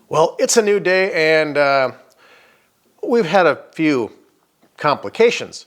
Well, it's a new day and we've had a few complications.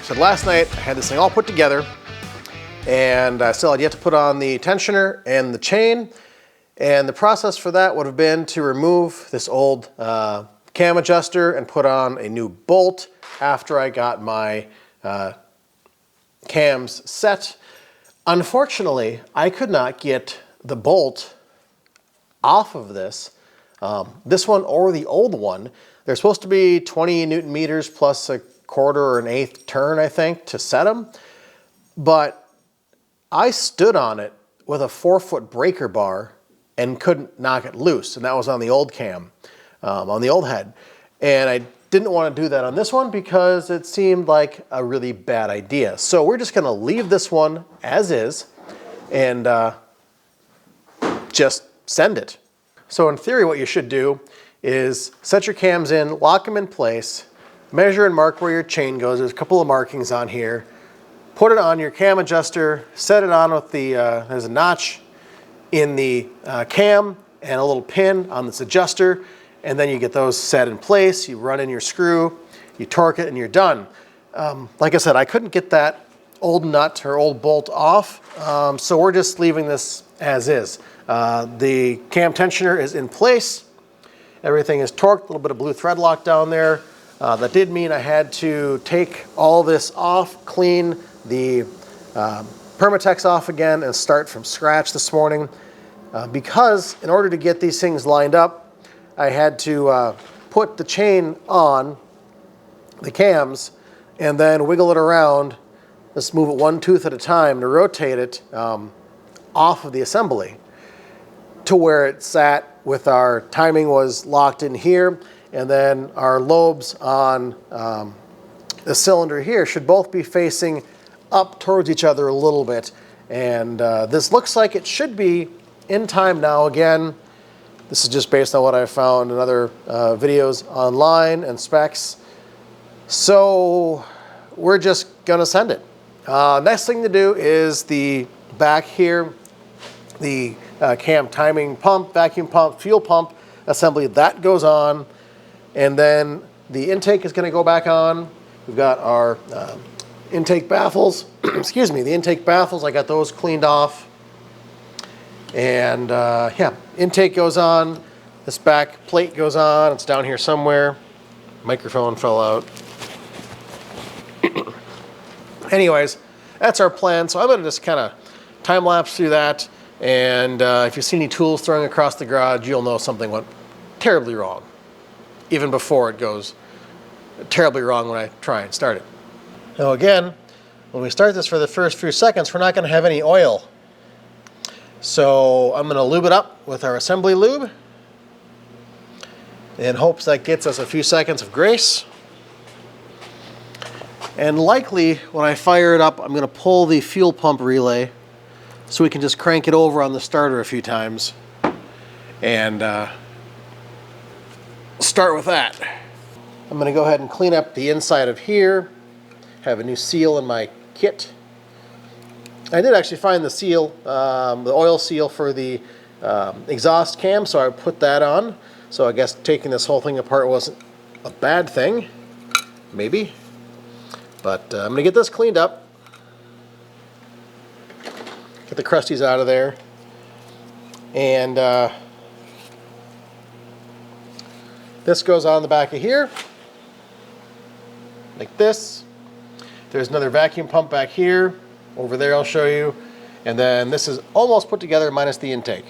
So last night I had this thing all put together and I still had yet to put on the tensioner and the chain, and the process for that would have been to remove this old cam adjuster and put on a new bolt after I got my cams set. Unfortunately, I could not get the bolt off of this one or the old one. They're supposed to be 20 Newton meters plus a quarter or an eighth turn, I think, to set them. But I stood on it with a 4-foot breaker bar and couldn't knock it loose. And that was on the old cam, on the old head. And I didn't want to do that on this one because it seemed like a really bad idea. So we're just going to leave this one as is and just send it. So in theory, what you should do is set your cams in, lock them in place, measure and mark where your chain goes. There's a couple of markings on here. Put it on your cam adjuster, set it on with the, there's a notch in the cam and a little pin on this adjuster, and then you get those set in place. You run in your screw, you torque it, and you're done. Like I said, I couldn't get that old nut or old bolt off, so we're just leaving this as is. The cam tensioner is in place. Everything is torqued, a little bit of blue thread lock down there. That did mean I had to take all this off, clean the Permatex off again, and start from scratch this morning. Because in order to get these things lined up, I had to put the chain on the cams and then wiggle it around. Let's move it one tooth at a time to rotate it off of the assembly to where it sat with our timing was locked in here, and then our lobes on the cylinder here should both be facing up towards each other a little bit. And this looks like it should be in time now. Again, this is just based on what I found in other videos online and specs. So we're just gonna send it. Next thing to do is the back here, the cam timing pump, vacuum pump, fuel pump assembly, that goes on. And then the intake is going to go back on. We've got our intake baffles, excuse me, the intake baffles, I got those cleaned off. And yeah, intake goes on, this back plate goes on, it's down here somewhere. Microphone fell out. Anyways, that's our plan. So I'm going to just kind of time lapse through that. And if you see any tools throwing across the garage, you'll know something went terribly wrong, even before it goes terribly wrong when I try and start it. Now again, when we start this for the first few seconds, we're not going to have any oil. So I'm going to lube it up with our assembly lube in hopes that gets us a few seconds of grace. And likely when I fire it up, I'm going to pull the fuel pump relay so we can just crank it over on the starter a few times and start with that. I'm going to go ahead and clean up the inside of here. Have a new seal in my kit. I did actually find the seal, the oil seal for the exhaust cam, so I put that on. So I guess taking this whole thing apart wasn't a bad thing, maybe. But I'm going to get this cleaned up. Get the crusties out of there. And this goes on the back of here, like this. There's another vacuum pump back here. Over there I'll show you. And then this is almost put together minus the intake.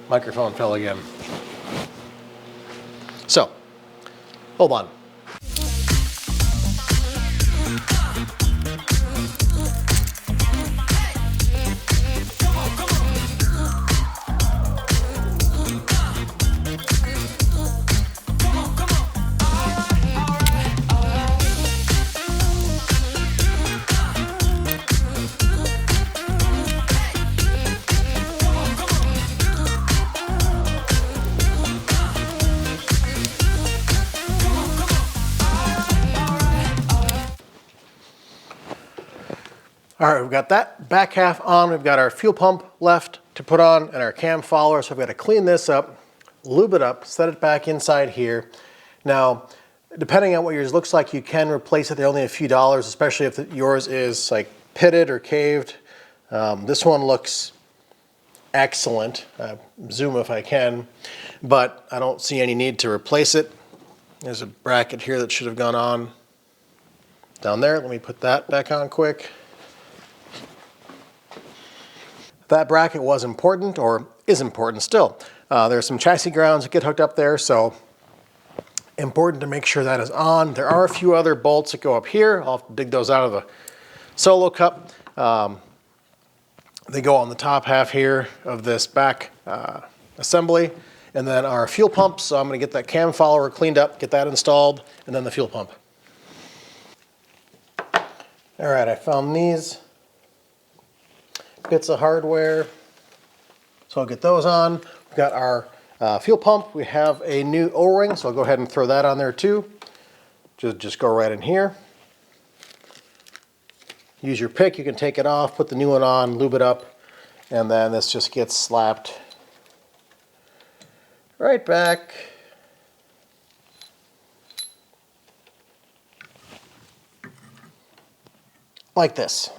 Microphone fell again. So, hold on. All right, we've got that back half on. We've got our fuel pump left to put on and our cam follower. So we've got to clean this up, lube it up, set it back inside here. Now, depending on what yours looks like, you can replace it. They're only a few dollars, especially if yours is like pitted or caved. This one looks excellent. Zoom if I can, but I don't see any need to replace it. There's a bracket here that should have gone on down there. Let me put that back on quick. That bracket was important, or is important still. There's some chassis grounds that get hooked up there, so important to make sure that is on. There are a few other bolts that go up here. I'll have to dig those out of the solo cup. They go on the top half here of this back assembly, and then our fuel pump. So I'm going to get that cam follower cleaned up, get that installed, and then the fuel pump. All right, I found these bits of hardware, so I'll get those on. We've got our fuel pump. We have a new O-ring, so I'll go ahead and throw that on there too. Just go right in here. Use your pick, you can take it off, put the new one on, lube it up, and then this just gets slapped right back. Like this.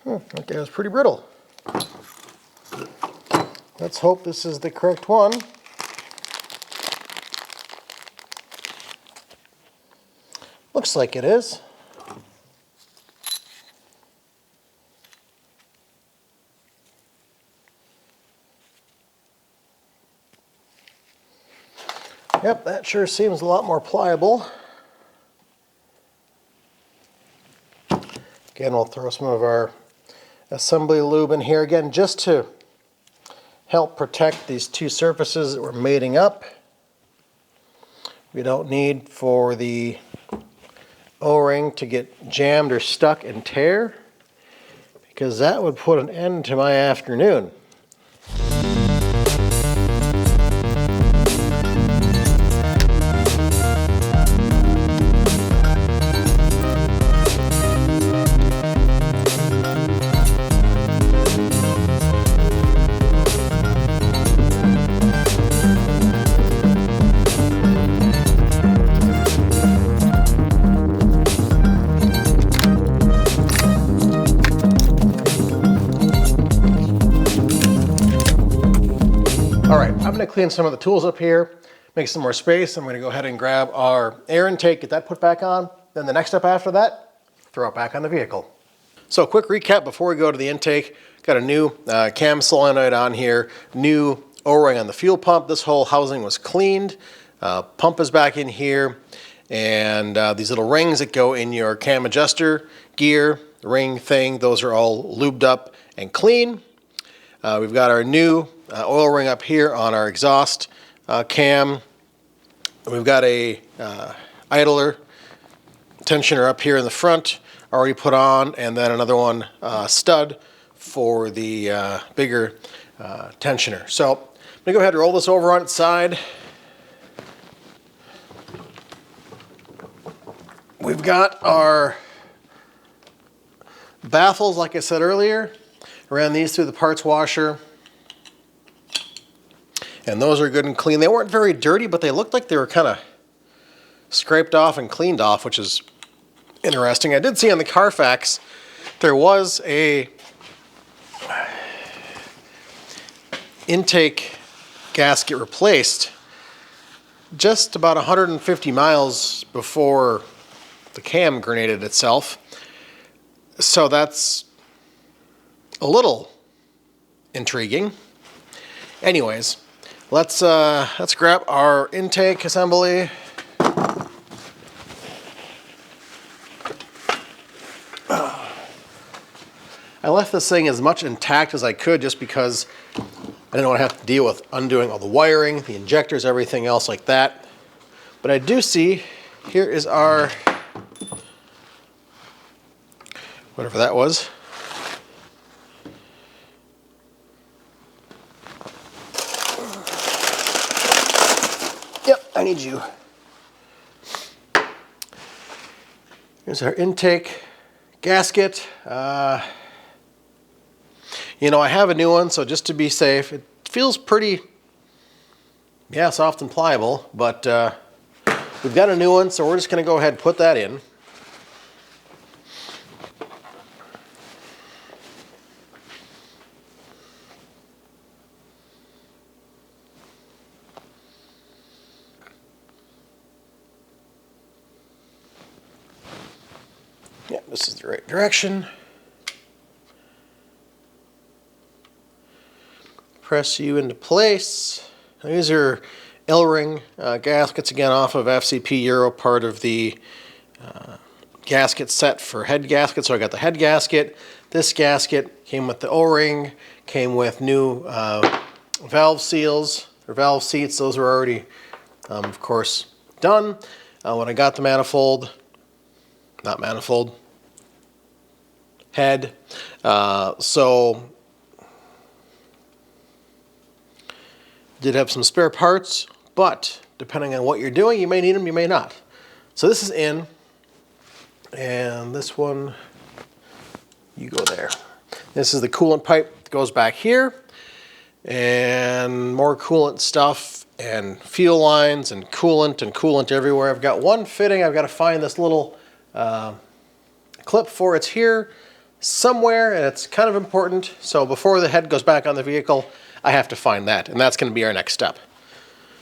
Okay, that's pretty brittle. Let's hope this is the correct one. Looks like it is. Yep, that sure seems a lot more pliable. Again, we'll throw some of our assembly lube in here again just to help protect these two surfaces that we're mating up. We don't need for the O-ring to get jammed or stuck and tear, because that would put an end to my afternoon. All right, I'm gonna clean some of the tools up here, make some more space. I'm gonna go ahead and grab our air intake, get that put back on. Then the next step after that, throw it back on the vehicle. So quick recap before we go to the intake. Got a new cam solenoid on here, new O-ring on the fuel pump. This whole housing was cleaned. Pump is back in here. And these little rings that go in your cam adjuster gear, ring thing, those are all lubed up and clean. We've got our new oil ring up here on our exhaust cam. We've got a idler tensioner up here in the front already put on, and then another one stud for the bigger tensioner. So I'm gonna go ahead and roll this over on its side. We've got our baffles, like I said earlier. Ran these through the parts washer, and those are good and clean. They weren't very dirty, but they looked like they were kind of scraped off and cleaned off, which is interesting. I did see on the Carfax there was a intake gasket replaced just about 150 miles before the cam grenaded itself. So that's a little intriguing. Anyways, let's grab our intake assembly. I left this thing as much intact as I could just because I didn't want to have to deal with undoing all the wiring, the injectors, everything else like that. But I do see here is our, whatever that was. Yep, I need you. Here's our intake gasket. You know, I have a new one, so just to be safe, it feels pretty, yeah, soft and pliable, but we've got a new one, so we're just going to go ahead and put that in. Yeah, this is the right direction. Press you into place. Now, these are L-ring gaskets, again, off of FCP Euro, part of the gasket set for head gasket. So I got the head gasket. This gasket came with the O-ring, came with new valve seals, or valve seats. Those were already, of course, done. When I got the manifold, not manifold, head. So did have some spare parts, but depending on what you're doing, you may need them, you may not. So this is in, and this one, you go there. This is the coolant pipe that goes back here, and more coolant stuff, and fuel lines, and coolant everywhere. I've got one fitting. I've got to find this little clip for it's here somewhere, and it's kind of important. So before the head goes back on the vehicle, I have to find that, and that's going to be our next step.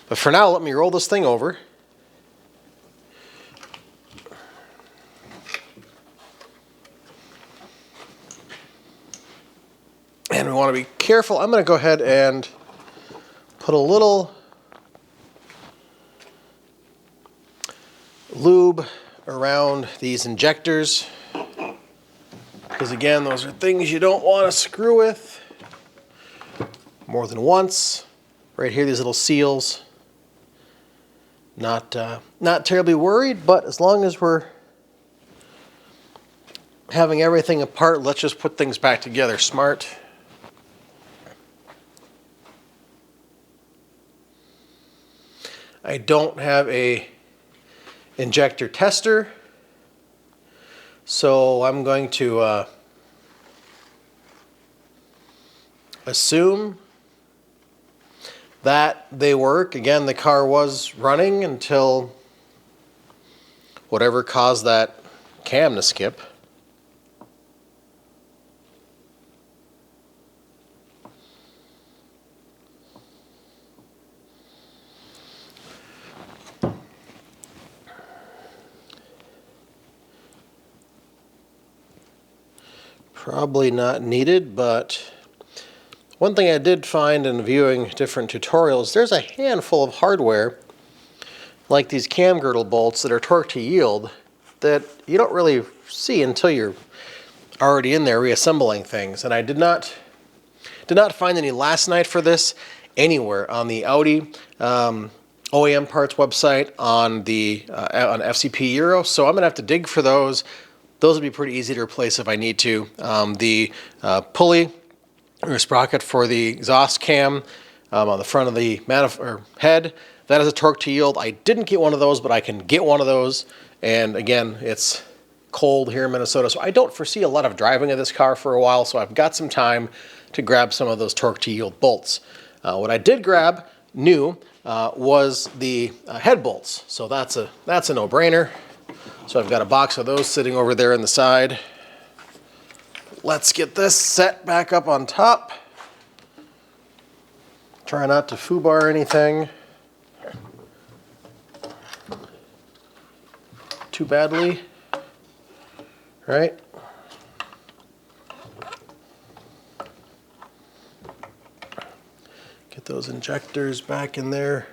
But for now, let me roll this thing over. And we want to be careful. I'm going to go ahead and put a little lube around these injectors, because again, those are things you don't want to screw with more than once. Right here, these little seals. Not terribly worried, but as long as we're having everything apart, let's just put things back together smart. I don't have a injector tester, so I'm going to assume that they work. Again, the car was running until whatever caused that cam to skip. Probably not needed, but one thing I did find in viewing different tutorials, there's a handful of hardware, like these cam girdle bolts that are torque to yield, that you don't really see until you're already in there reassembling things. And I did not find any last night for this anywhere on the Audi OEM parts website, on the on FCP Euro. So I'm gonna have to dig for those. Those would be pretty easy to replace if I need to. The pulley or sprocket for the exhaust cam on the front of the head, that is a torque to yield. I didn't get one of those, but I can get one of those. And again, it's cold here in Minnesota, so I don't foresee a lot of driving of this car for a while, so I've got some time to grab some of those torque to yield bolts. What I did grab new was the head bolts, so that's a no-brainer. So I've got a box of those sitting over there in the side. Let's get this set back up on top. Try not to foobar anything too badly, right? Get those injectors back in their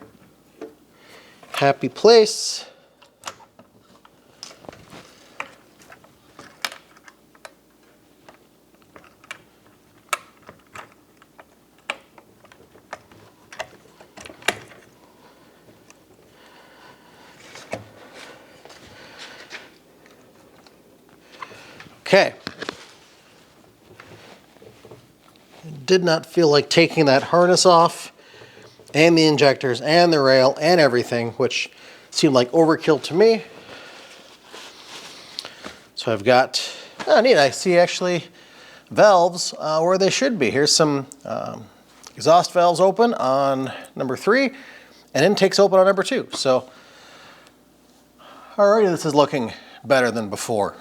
happy place. Okay. Did not feel like taking that harness off, and the injectors and the rail and everything, which seemed like overkill to me. So I've got, oh neat, I see actually valves where they should be. Here's some exhaust valves open on number 3 and intakes open on number 2. So already this is looking better than before.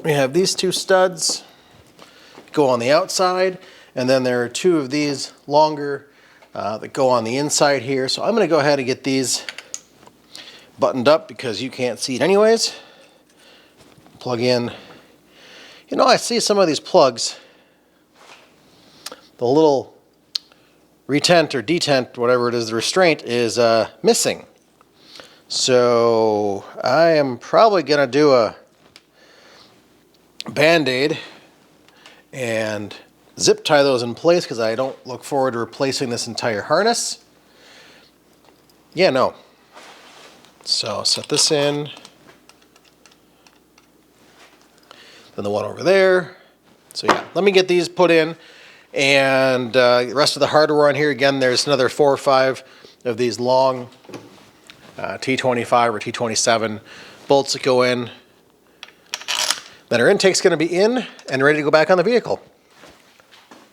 We have these 2 studs go on the outside, and then there are 2 of these longer that go on the inside here. So I'm going to go ahead and get these buttoned up because you can't see it anyways. Plug in. You know, I see some of these plugs, the little retent or detent, whatever it is, the restraint is missing. So I am probably going to do a Band-Aid and zip tie those in place because I don't look forward to replacing this entire harness. Yeah, no. So set this in. Then the one over there. So yeah, let me get these put in. And the rest of the hardware on here, again, there's another 4 or 5 of these long T25 or T27 bolts that go in. Then our intake's going to be in and ready to go back on the vehicle.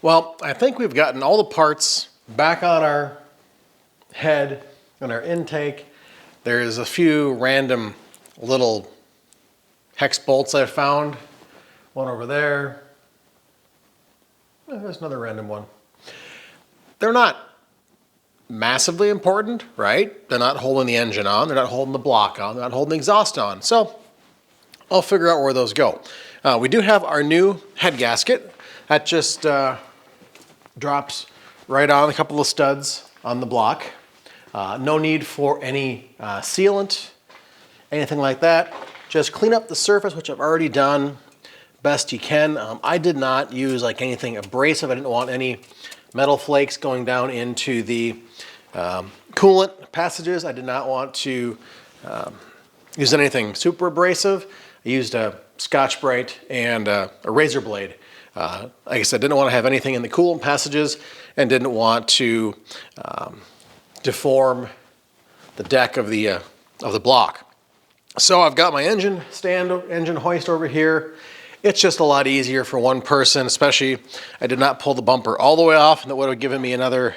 Well, I think we've gotten all the parts back on our head and our intake. There's a few random little hex bolts I found. One over there. Oh, there's another random one. They're not massively important, right? They're not holding the engine on. They're not holding the block on. They're not holding the exhaust on. So I'll figure out where those go. We do have our new head gasket. That just drops right on a couple of studs on the block. No need for any sealant, anything like that. Just clean up the surface, which I've already done best you can. I did not use like anything abrasive. I didn't want any metal flakes going down into the coolant passages. I did not want to use anything super abrasive. I used a Scotch-Brite and a razor blade. Like I said, didn't want to have anything in the coolant passages and didn't want to deform the deck of the block. So I've got my engine stand, engine hoist over here. It's just a lot easier for one person, especially I did not pull the bumper all the way off, and that would have given me another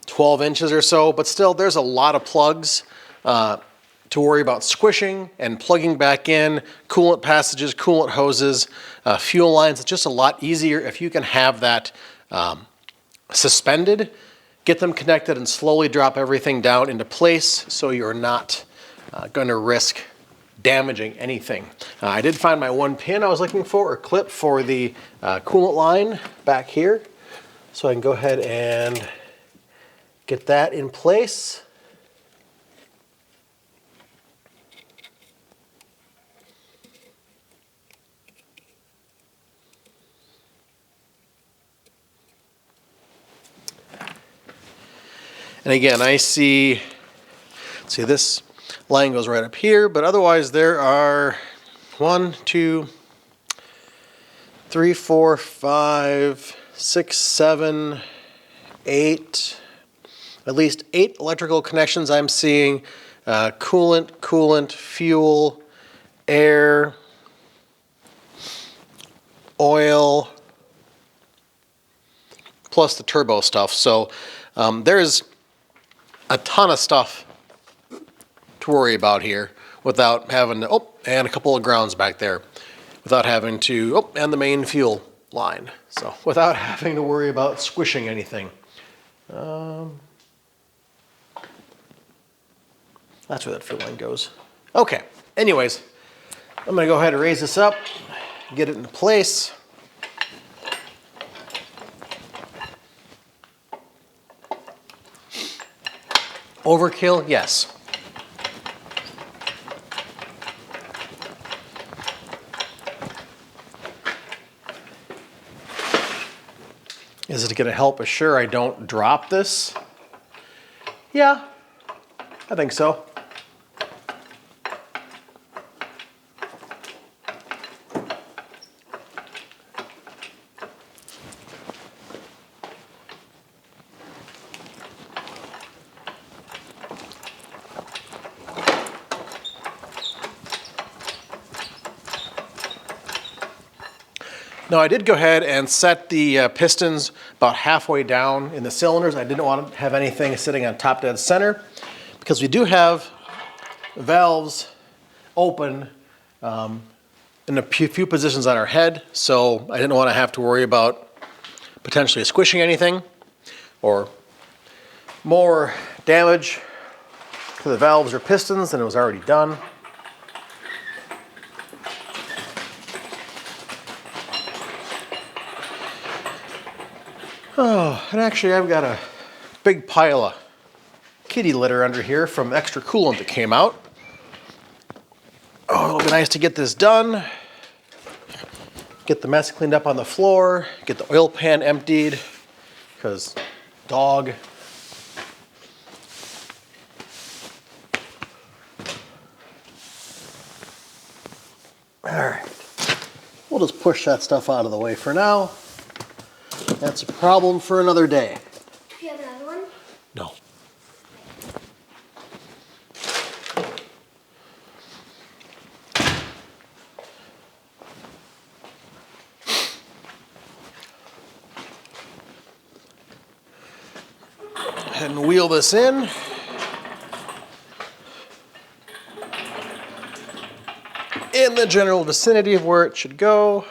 12 inches or so, but still there's a lot of plugs to worry about squishing and plugging back in, coolant passages, coolant hoses, fuel lines. It's just a lot easier if you can have that suspended, get them connected and slowly drop everything down into place so you're not going to risk damaging anything. I did find my one pin I was looking for, or clip for the coolant line back here. So I can go ahead and get that in place. And again, I see this line goes right up here, but otherwise there are 1, 2, 3, 4, 5, 6, 7, 8, at least 8 electrical connections I'm seeing. Coolant, fuel, air, oil, plus the turbo stuff. So there's a ton of stuff to worry about here without having to, and a couple of grounds back there, without having to, and the main fuel line. So without having to worry about squishing anything. That's where that fuel line goes. Okay, anyways, I'm gonna go ahead and raise this up, get it into place. Overkill, yes. Is it going to help assure I don't drop this? Yeah, I think so. Now I did go ahead and set the pistons about halfway down in the cylinders. I didn't want to have anything sitting on top dead center because we do have valves open in a few positions on our head, so I didn't want to have to worry about potentially squishing anything or more damage to the valves or pistons than it was already done. Oh, and actually I've got a big pile of kitty litter under here from extra coolant that came out. Oh, it'll be nice to get this done. Get the mess cleaned up on the floor, get the oil pan emptied, because dog. All right, we'll just push that stuff out of the way for now. That's a problem for another day. Do you have another one? No. And wheel this in. In the general vicinity of where it should go.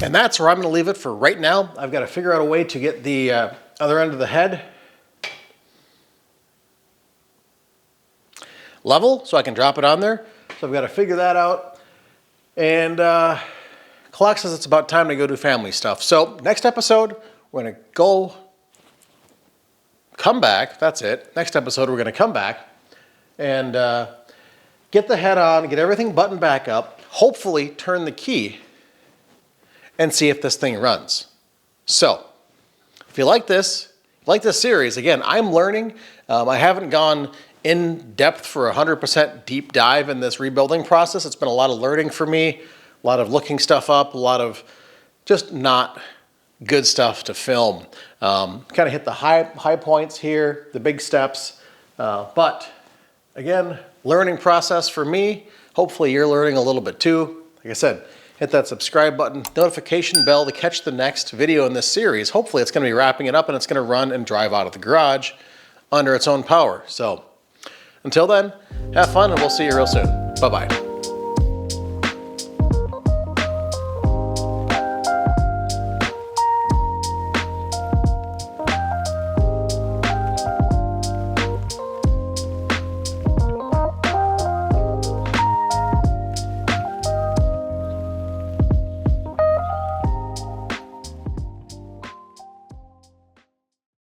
And that's where I'm gonna leave it for right now. I've got to figure out a way to get the other end of the head level so I can drop it on there. So I've got to figure that out. And Clark says it's about time to go do family stuff. So next episode, we're gonna come back, that's it. Next episode, we're gonna come back and get the head on, get everything buttoned back up, hopefully turn the key and see if this thing runs. So, if you like this series, again, I'm learning. I haven't gone in depth for 100% deep dive in this rebuilding process. It's been a lot of learning for me, a lot of looking stuff up, a lot of just not good stuff to film. Kind of hit the high points here, the big steps. But again, learning process for me. Hopefully you're learning a little bit too. Like I said, hit that subscribe button, notification bell to catch the next video in this series. Hopefully it's gonna be wrapping it up and it's gonna run and drive out of the garage under its own power. So until then, have fun and we'll see you real soon. Bye-bye.